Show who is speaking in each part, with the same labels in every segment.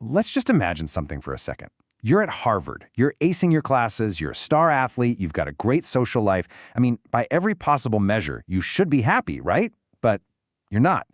Speaker 1: let's just imagine something for a second. You're at Harvard, you're acing your classes, you're a star athlete, you've got a great social life. I mean, by every possible measure, you should be happy, right? But you're not.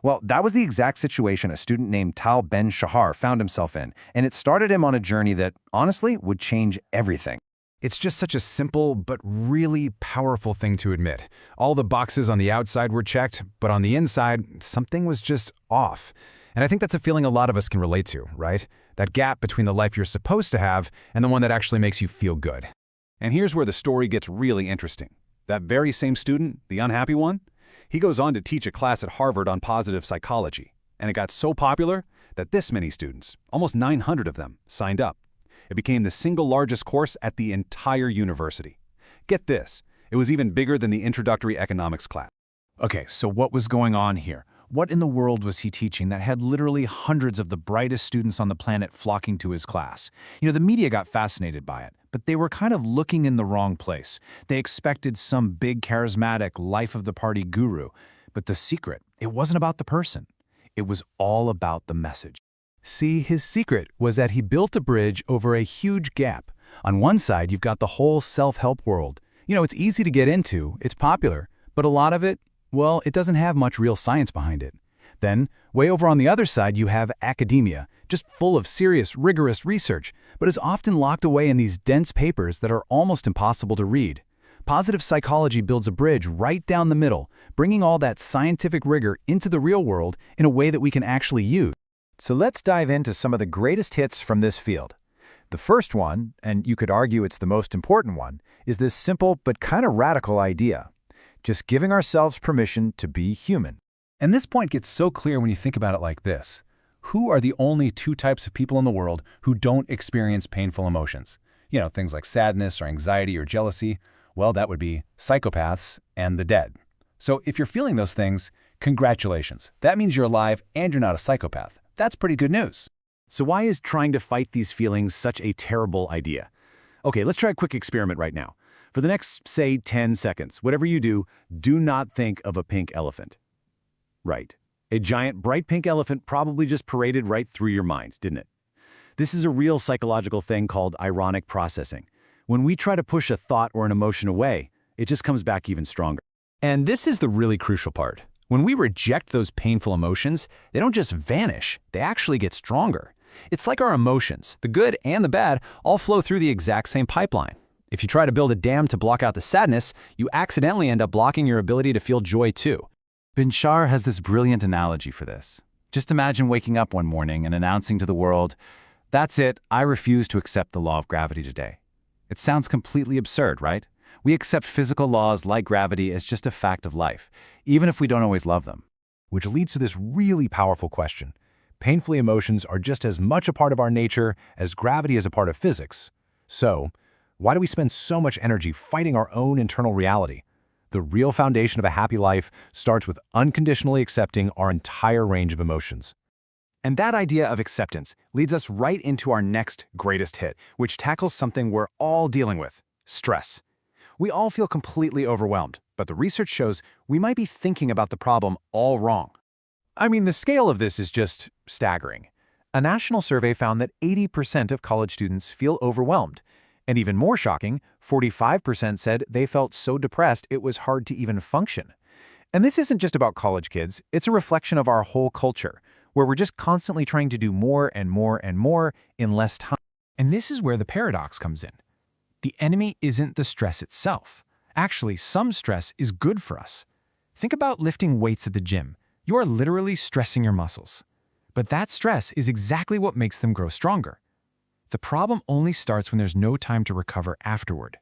Speaker 1: Well, that was the exact situation a student named Tal Ben-Shahar found himself in, and it started him on a journey that, honestly, would change everything.
Speaker 2: It's just such a simple but really powerful thing to admit. All the boxes on the outside were checked, but on the inside, something was just off. And I think that's a feeling a lot of us can relate to, right? That gap between the life you're supposed to have and the one that actually makes you feel good.
Speaker 3: And here's where the story gets really interesting. That very same student, the unhappy one, he goes on to teach a class at Harvard on positive psychology. And it got so popular that this many students, almost 900 of them, signed up. It became the single largest course at the entire university. Get this, it was even bigger than the introductory economics class.
Speaker 1: Okay, so what was going on here? What in the world was he teaching that had literally hundreds of the brightest students on the planet flocking to his class? The media got fascinated by it, but they were kind of looking in the wrong place. They expected some big, charismatic, life-of-the-party guru. But the secret, it wasn't about the person. It was all about the message.
Speaker 2: See, his secret was that he built a bridge over a huge gap. On one side, you've got the whole self-help world. It's easy to get into, it's popular, but a lot of it, well, it doesn't have much real science behind it. Then, way over on the other side, you have academia, just full of serious, rigorous research, but is often locked away in these dense papers that are almost impossible to read. Positive psychology builds a bridge right down the middle, bringing all that scientific rigor into the real world in a way that we can actually use.
Speaker 4: So let's dive into some of the greatest hits from this field. The first one, and you could argue it's the most important one, is this simple but kind of radical idea. Just giving ourselves permission to be human.
Speaker 3: And this point gets so clear when you think about it like this. Who are the only two types of people in the world who don't experience painful emotions? Things like sadness or anxiety or jealousy. Well, that would be psychopaths and the dead. So if you're feeling those things, congratulations. That means you're alive and you're not a psychopath. That's pretty good news.
Speaker 1: So why is trying to fight these feelings such a terrible idea? Okay, let's try a quick experiment right now. For the next, say, 10 seconds, whatever you do, do not think of a pink elephant. Right. A giant bright pink elephant probably just paraded right through your mind, didn't it? This is a real psychological thing called ironic processing. When we try to push a thought or an emotion away, it just comes back even stronger. And this is the really crucial part. When we reject those painful emotions, they don't just vanish, they actually get stronger. It's like our emotions, the good and the bad, all flow through the exact same pipeline. If you try to build a dam to block out the sadness, you accidentally end up blocking your ability to feel joy too. Ben-Shahar has this brilliant analogy for this. Just imagine waking up one morning and announcing to the world, "That's it, I refuse to accept the law of gravity today." It sounds completely absurd, right? We accept physical laws like gravity as just a fact of life, even if we don't always love them.
Speaker 4: Which leads to this really powerful question. Painful emotions are just as much a part of our nature as gravity is a part of physics. So, why do we spend so much energy fighting our own internal reality? The real foundation of a happy life starts with unconditionally accepting our entire range of emotions.
Speaker 1: And that idea of acceptance leads us right into our next greatest hit, which tackles something we're all dealing with: stress. We all feel completely overwhelmed, but the research shows we might be thinking about the problem all wrong.
Speaker 4: I mean, the scale of this is just staggering. A national survey found that 80% of college students feel overwhelmed. And even more shocking, 45% said they felt so depressed it was hard to even function. And this isn't just about college kids, it's a reflection of our whole culture, where we're just constantly trying to do more and more and more in less time.
Speaker 2: And this is where the paradox comes in. The enemy isn't the stress itself. Actually, some stress is good for us. Think about lifting weights at the gym. You are literally stressing your muscles. But that stress is exactly what makes them grow stronger. The problem only starts when there's no time to recover afterward.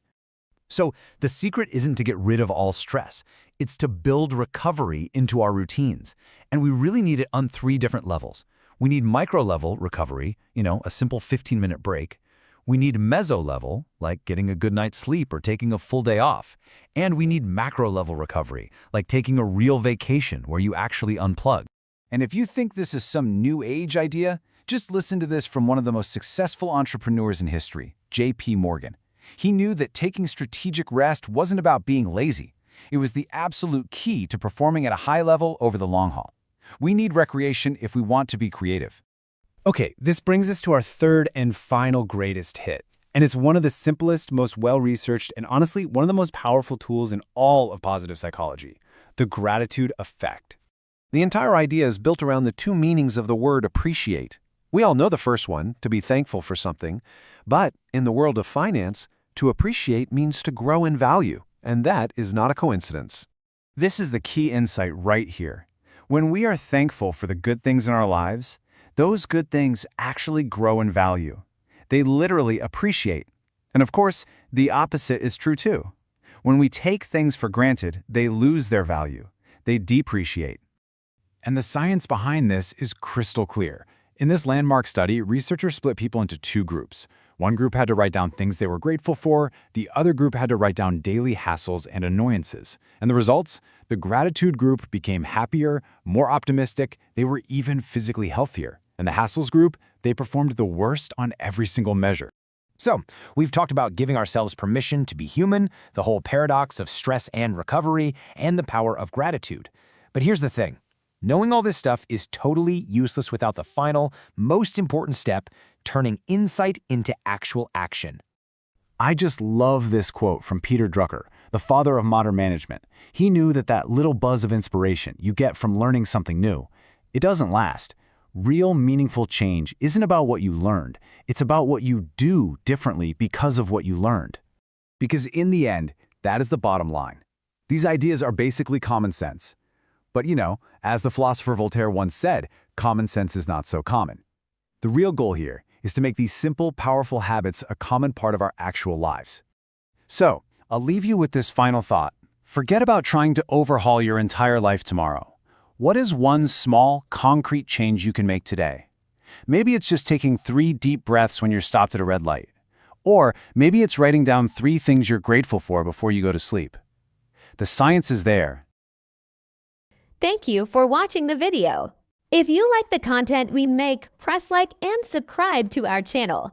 Speaker 1: So the secret isn't to get rid of all stress. It's to build recovery into our routines. And we really need it on 3 different levels. We need micro-level recovery, a simple 15-minute break. We need meso-level, like getting a good night's sleep or taking a full day off. And we need macro-level recovery, like taking a real vacation where you actually unplug. And if you think this is some new age idea, just listen to this from one of the most successful entrepreneurs in history, J.P. Morgan. He knew that taking strategic rest wasn't about being lazy. It was the absolute key to performing at a high level over the long haul. We need recreation if we want to be creative.
Speaker 5: Okay, this brings us to our third and final greatest hit. And it's one of the simplest, most well-researched, and honestly, one of the most powerful tools in all of positive psychology, the gratitude effect.
Speaker 4: The entire idea is built around the two meanings of the word appreciate. We all know the first one, to be thankful for something, but in the world of finance, to appreciate means to grow in value, and that is not a coincidence.
Speaker 5: This is the key insight right here. When we are thankful for the good things in our lives, those good things actually grow in value. They literally appreciate. And of course, the opposite is true too. When we take things for granted, they lose their value. They depreciate.
Speaker 1: And the science behind this is crystal clear. In this landmark study, researchers split people into two groups. One group had to write down things they were grateful for, the other group had to write down daily hassles and annoyances. And the results? The gratitude group became happier, more optimistic, they were even physically healthier. And the hassles group, they performed the worst on every single measure.
Speaker 6: So, we've talked about giving ourselves permission to be human, the whole paradox of stress and recovery, and the power of gratitude. But here's the thing. Knowing all this stuff is totally useless without the final, most important step, turning insight into actual action.
Speaker 5: I just love this quote from Peter Drucker, the father of modern management. He knew that little buzz of inspiration you get from learning something new, it doesn't last. Real meaningful change isn't about what you learned. It's about what you do differently because of what you learned.
Speaker 1: Because in the end, that is the bottom line. These ideas are basically common sense. But as the philosopher Voltaire once said, common sense is not so common. The real goal here is to make these simple, powerful habits a common part of our actual lives.
Speaker 5: So, I'll leave you with this final thought. Forget about trying to overhaul your entire life tomorrow. What is one small, concrete change you can make today? Maybe it's just taking 3 deep breaths when you're stopped at a red light. Or maybe it's writing down 3 things you're grateful for before you go to sleep. The science is there.
Speaker 7: Thank you for watching the video. If you like the content we make, press like and subscribe to our channel.